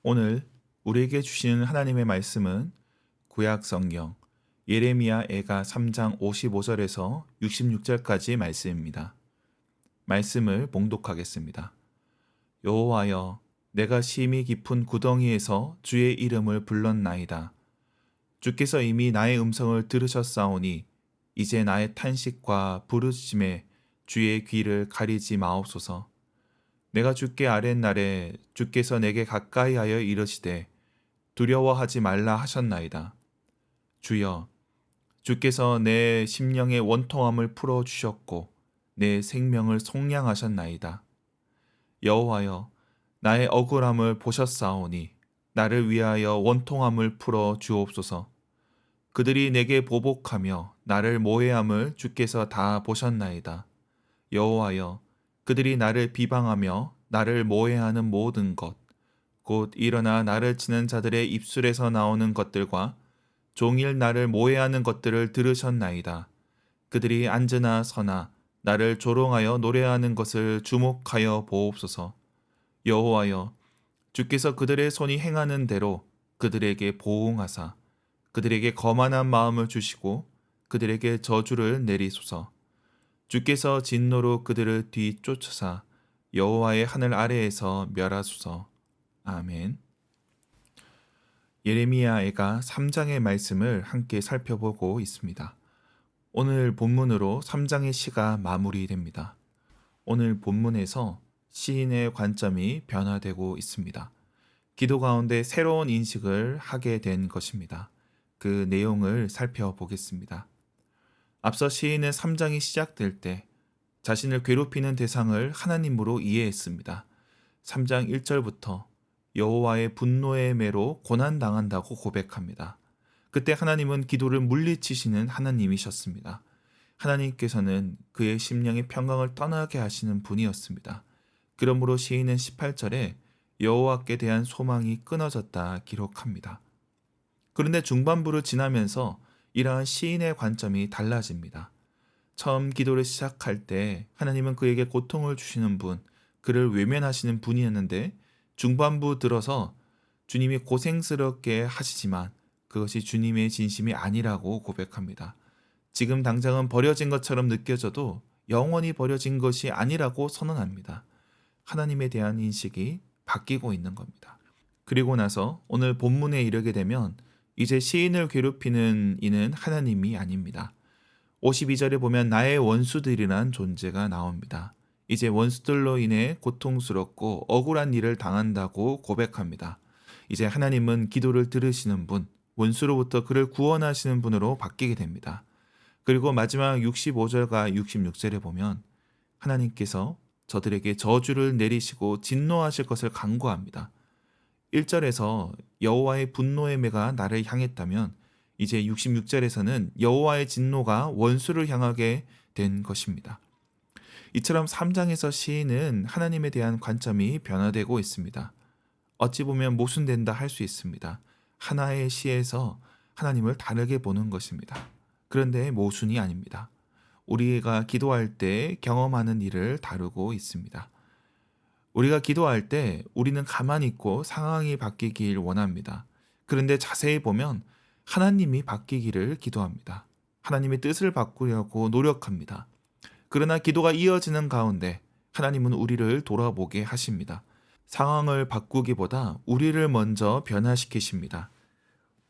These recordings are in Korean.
오늘 우리에게 주시는 하나님의 말씀은 구약 성경 예레미야 애가 3장 55절에서 66절까지 말씀입니다. 말씀을 봉독하겠습니다. 여호와여, 내가 심히 깊은 구덩이에서 주의 이름을 불렀나이다. 주께서 이미 나의 음성을 들으셨사오니 이제 나의 탄식과 부르짖음에 주의 귀를 가리지 마옵소서. 내가 주께 아뢰날에 주께서 내게 가까이하여 이르시되 두려워하지 말라 하셨나이다. 주여, 주께서 내 심령의 원통함을 풀어 주셨고 내 생명을 속량하셨나이다. 여호와여, 나의 억울함을 보셨사오니 나를 위하여 원통함을 풀어 주옵소서. 그들이 내게 보복하며 나를 모해함을 주께서 다 보셨나이다. 여호와여, 그들이 나를 비방하며 나를 모해하는 모든 것, 곧 일어나 나를 치는 자들의 입술에서 나오는 것들과 종일 나를 모해하는 것들을 들으셨나이다. 그들이 앉으나 서나 나를 조롱하여 노래하는 것을 주목하여 보옵소서. 여호와여, 주께서 그들의 손이 행하는 대로 그들에게 보응하사 그들에게 거만한 마음을 주시고 그들에게 저주를 내리소서. 주께서 진노로 그들을 뒤쫓으사 여호와의 하늘 아래에서 멸하소서. 아멘. 예레미야 애가 3장의 말씀을 함께 살펴보고 있습니다. 오늘 본문으로 3장의 시가 마무리됩니다. 오늘 본문에서 시인의 관점이 변화되고 있습니다. 기도 가운데 새로운 인식을 하게 된 것입니다. 그 내용을 살펴보겠습니다. 앞서 시인은 3장이 시작될 때 자신을 괴롭히는 대상을 하나님으로 이해했습니다. 3장 1절부터 여호와의 분노의 매로 고난당한다고 고백합니다. 그때 하나님은 기도를 물리치시는 하나님이셨습니다. 하나님께서는 그의 심령의 평강을 떠나게 하시는 분이었습니다. 그러므로 시인은 18절에 여호와께 대한 소망이 끊어졌다 기록합니다. 그런데 중반부를 지나면서 이러한 시인의 관점이 달라집니다. 처음 기도를 시작할 때 하나님은 그에게 고통을 주시는 분, 그를 외면하시는 분이었는데 중반부 들어서 주님이 고생스럽게 하시지만 그것이 주님의 진심이 아니라고 고백합니다. 지금 당장은 버려진 것처럼 느껴져도 영원히 버려진 것이 아니라고 선언합니다. 하나님에 대한 인식이 바뀌고 있는 겁니다. 그리고 나서 오늘 본문에 이르게 되면 이제 시인을 괴롭히는 이는 하나님이 아닙니다. 52절에 보면 나의 원수들이란 존재가 나옵니다. 이제 원수들로 인해 고통스럽고 억울한 일을 당한다고 고백합니다. 이제 하나님은 기도를 들으시는 분, 원수로부터 그를 구원하시는 분으로 바뀌게 됩니다. 그리고 마지막 65절과 66절에 보면 하나님께서 저들에게 저주를 내리시고 진노하실 것을 간구합니다. 1절에서 여호와의 분노의 매가 나를 향했다면 이제 66절에서는 여호와의 진노가 원수를 향하게 된 것입니다. 이처럼 3장에서 시인은 하나님에 대한 관점이 변화되고 있습니다. 어찌 보면 모순된다 할 수 있습니다. 하나의 시에서 하나님을 다르게 보는 것입니다. 그런데 모순이 아닙니다. 우리가 기도할 때 경험하는 일을 다루고 있습니다. 우리가 기도할 때 우리는 가만히 있고 상황이 바뀌길 원합니다. 그런데 자세히 보면 하나님이 바뀌기를 기도합니다. 하나님의 뜻을 바꾸려고 노력합니다. 그러나 기도가 이어지는 가운데 하나님은 우리를 돌아보게 하십니다. 상황을 바꾸기보다 우리를 먼저 변화시키십니다.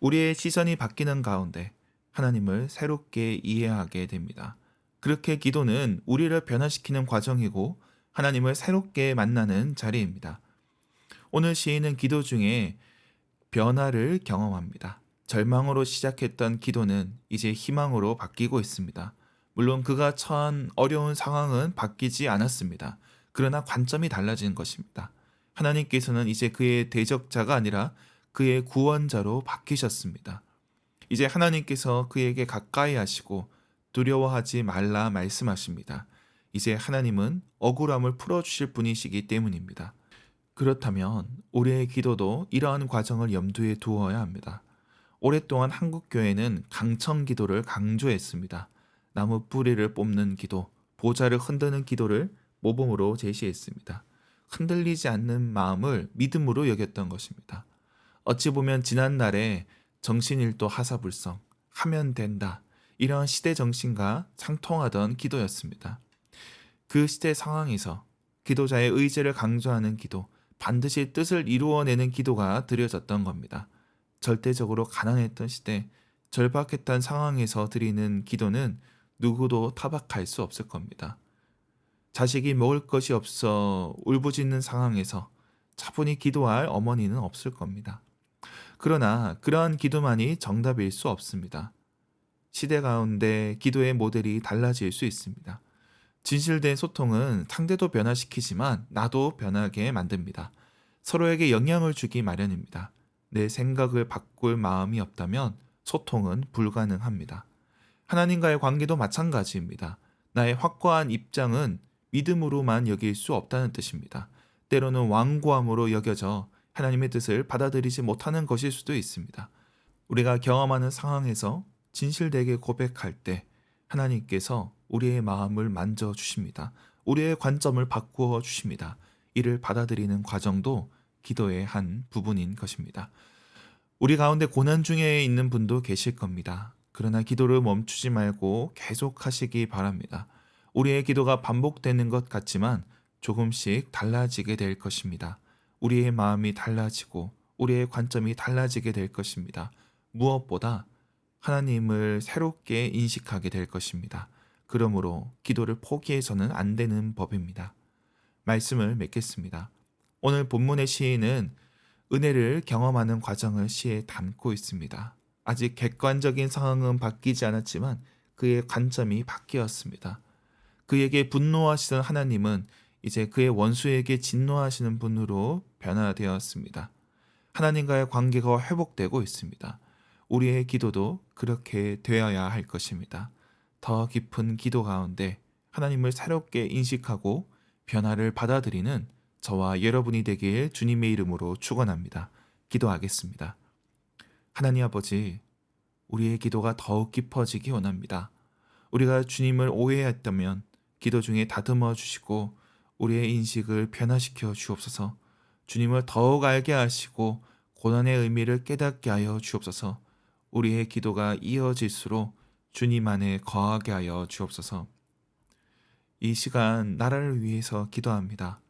우리의 시선이 바뀌는 가운데 하나님을 새롭게 이해하게 됩니다. 그렇게 기도는 우리를 변화시키는 과정이고 하나님을 새롭게 만나는 자리입니다. 오늘 시인은 기도 중에 변화를 경험합니다. 절망으로 시작했던 기도는 이제 희망으로 바뀌고 있습니다. 물론 그가 처한 어려운 상황은 바뀌지 않았습니다. 그러나 관점이 달라진 것입니다. 하나님께서는 이제 그의 대적자가 아니라 그의 구원자로 바뀌셨습니다. 이제 하나님께서 그에게 가까이 하시고 두려워하지 말라 말씀하십니다. 이제 하나님은 억울함을 풀어주실 분이시기 때문입니다. 그렇다면 우리의 기도도 이러한 과정을 염두에 두어야 합니다. 오랫동안 한국교회는 강청 기도를 강조했습니다. 나무 뿌리를 뽑는 기도, 보좌를 흔드는 기도를 모범으로 제시했습니다. 흔들리지 않는 마음을 믿음으로 여겼던 것입니다. 어찌 보면 지난날에 정신일도 하사불성, 하면 된다, 이런 시대 정신과 상통하던 기도였습니다. 그 시대 상황에서 기도자의 의지를 강조하는 기도, 반드시 뜻을 이루어내는 기도가 드려졌던 겁니다. 절대적으로 가난했던 시대, 절박했던 상황에서 드리는 기도는 누구도 타박할 수 없을 겁니다. 자식이 먹을 것이 없어 울부짖는 상황에서 차분히 기도할 어머니는 없을 겁니다. 그러나 그러한 기도만이 정답일 수 없습니다. 시대 가운데 기도의 모델이 달라질 수 있습니다. 진실된 소통은 상대도 변화시키지만 나도 변하게 만듭니다. 서로에게 영향을 주기 마련입니다. 내 생각을 바꿀 마음이 없다면 소통은 불가능합니다. 하나님과의 관계도 마찬가지입니다. 나의 확고한 입장은 믿음으로만 여길 수 없다는 뜻입니다. 때로는 완고함으로 여겨져 하나님의 뜻을 받아들이지 못하는 것일 수도 있습니다. 우리가 경험하는 상황에서 진실되게 고백할 때 하나님께서 우리의 마음을 만져주십니다. 우리의 관점을 바꾸어 주십니다. 이를 받아들이는 과정도 기도의 한 부분인 것입니다. 우리 가운데 고난 중에 있는 분도 계실 겁니다. 그러나 기도를 멈추지 말고 계속하시기 바랍니다. 우리의 기도가 반복되는 것 같지만 조금씩 달라지게 될 것입니다. 우리의 마음이 달라지고 우리의 관점이 달라지게 될 것입니다. 무엇보다 하나님을 새롭게 인식하게 될 것입니다. 그러므로 기도를 포기해서는 안 되는 법입니다. 말씀을 맺겠습니다. 오늘 본문의 시인은 은혜를 경험하는 과정을 시에 담고 있습니다. 아직 객관적인 상황은 바뀌지 않았지만 그의 관점이 바뀌었습니다. 그에게 분노하시던 하나님은 이제 그의 원수에게 진노하시는 분으로 변화되었습니다. 하나님과의 관계가 회복되고 있습니다. 우리의 기도도 그렇게 되어야 할 것입니다. 더 깊은 기도 가운데 하나님을 새롭게 인식하고 변화를 받아들이는 저와 여러분이 되길 주님의 이름으로 축원합니다. 기도하겠습니다. 하나님 아버지, 우리의 기도가 더욱 깊어지기 원합니다. 우리가 주님을 오해했다면 기도 중에 다듬어 주시고 우리의 인식을 변화시켜 주옵소서. 주님을 더욱 알게 하시고 고난의 의미를 깨닫게 하여 주옵소서. 우리의 기도가 이어질수록 주님 안에 거하게 하여 주옵소서. 이 시간 나라를 위해서 기도합니다.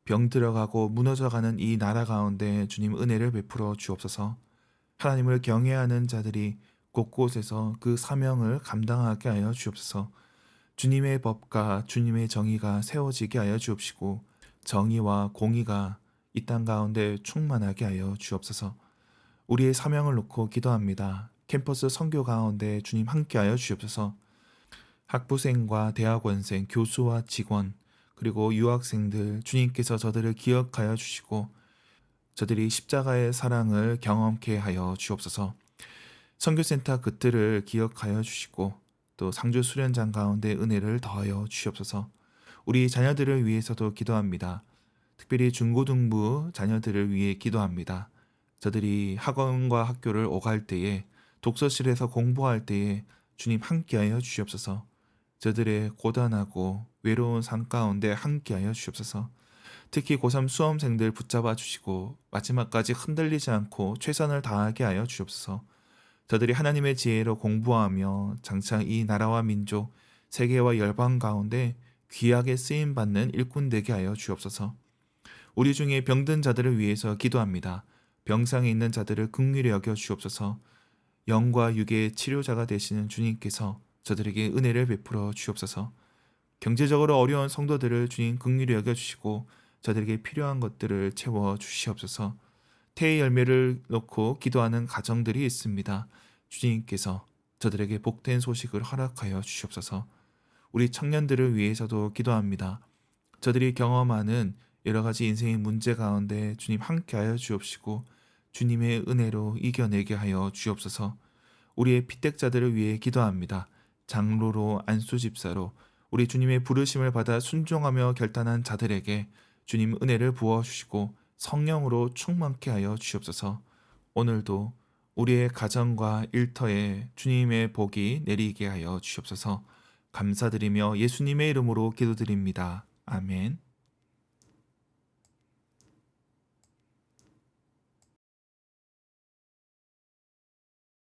병들어가고 무너져가는 이 나라 가운데 주님 은혜를 베풀어 주옵소서. 하나님을 경외하는 자들이 곳곳에서 그 사명을 감당하게 하여 주옵소서. 주님의 법과 주님의 정의가 세워지게 하여 주옵시고 정의와 공의가 이 땅 가운데 충만하게 하여 주옵소서. 우리의 사명을 놓고 기도합니다. 캠퍼스 선교 가운데 주님 함께하여 주옵소서. 학부생과 대학원생, 교수와 직원, 그리고 유학생들 주님께서 저들을 기억하여 주시고 저들이 십자가의 사랑을 경험케 하여 주옵소서. 선교센터 그들을 기억하여 주시고 또 상주 수련장 가운데 은혜를 더하여 주옵소서. 우리 자녀들을 위해서도 기도합니다. 특별히 중고등부 자녀들을 위해 기도합니다. 저들이 학원과 학교를 오갈 때에 독서실에서 공부할 때에 주님 함께하여 주옵소서. 저들의 고단하고 외로운 삶 가운데 함께하여 주옵소서. 특히 고3 수험생들 붙잡아 주시고 마지막까지 흔들리지 않고 최선을 다하게 하여 주옵소서. 저들이 하나님의 지혜로 공부하며 장차 이 나라와 민족, 세계와 열방 가운데 귀하게 쓰임받는 일꾼 되게 하여 주옵소서. 우리 중에 병든 자들을 위해서 기도합니다. 병상에 있는 자들을 긍휼히 여겨 주옵소서. 영과 육의 치료자가 되시는 주님께서 저들에게 은혜를 베풀어 주옵소서. 경제적으로 어려운 성도들을 주님 긍휼히 여겨주시고 저들에게 필요한 것들을 채워 주시옵소서. 태의 열매를 놓고 기도하는 가정들이 있습니다. 주님께서 저들에게 복된 소식을 허락하여 주시옵소서. 우리 청년들을 위해서도 기도합니다. 저들이 경험하는 여러 가지 인생의 문제 가운데 주님 함께하여 주옵시고 주님의 은혜로 이겨내게 하여 주옵소서. 우리의 피택자들을 위해 기도합니다. 장로로 안수집사로 우리 주님의 부르심을 받아 순종하며 결단한 자들에게 주님 은혜를 부어주시고 성령으로 충만케 하여 주옵소서. 오늘도 우리의 가정과 일터에 주님의 복이 내리게 하여 주옵소서. 감사드리며 예수님의 이름으로 기도드립니다. 아멘.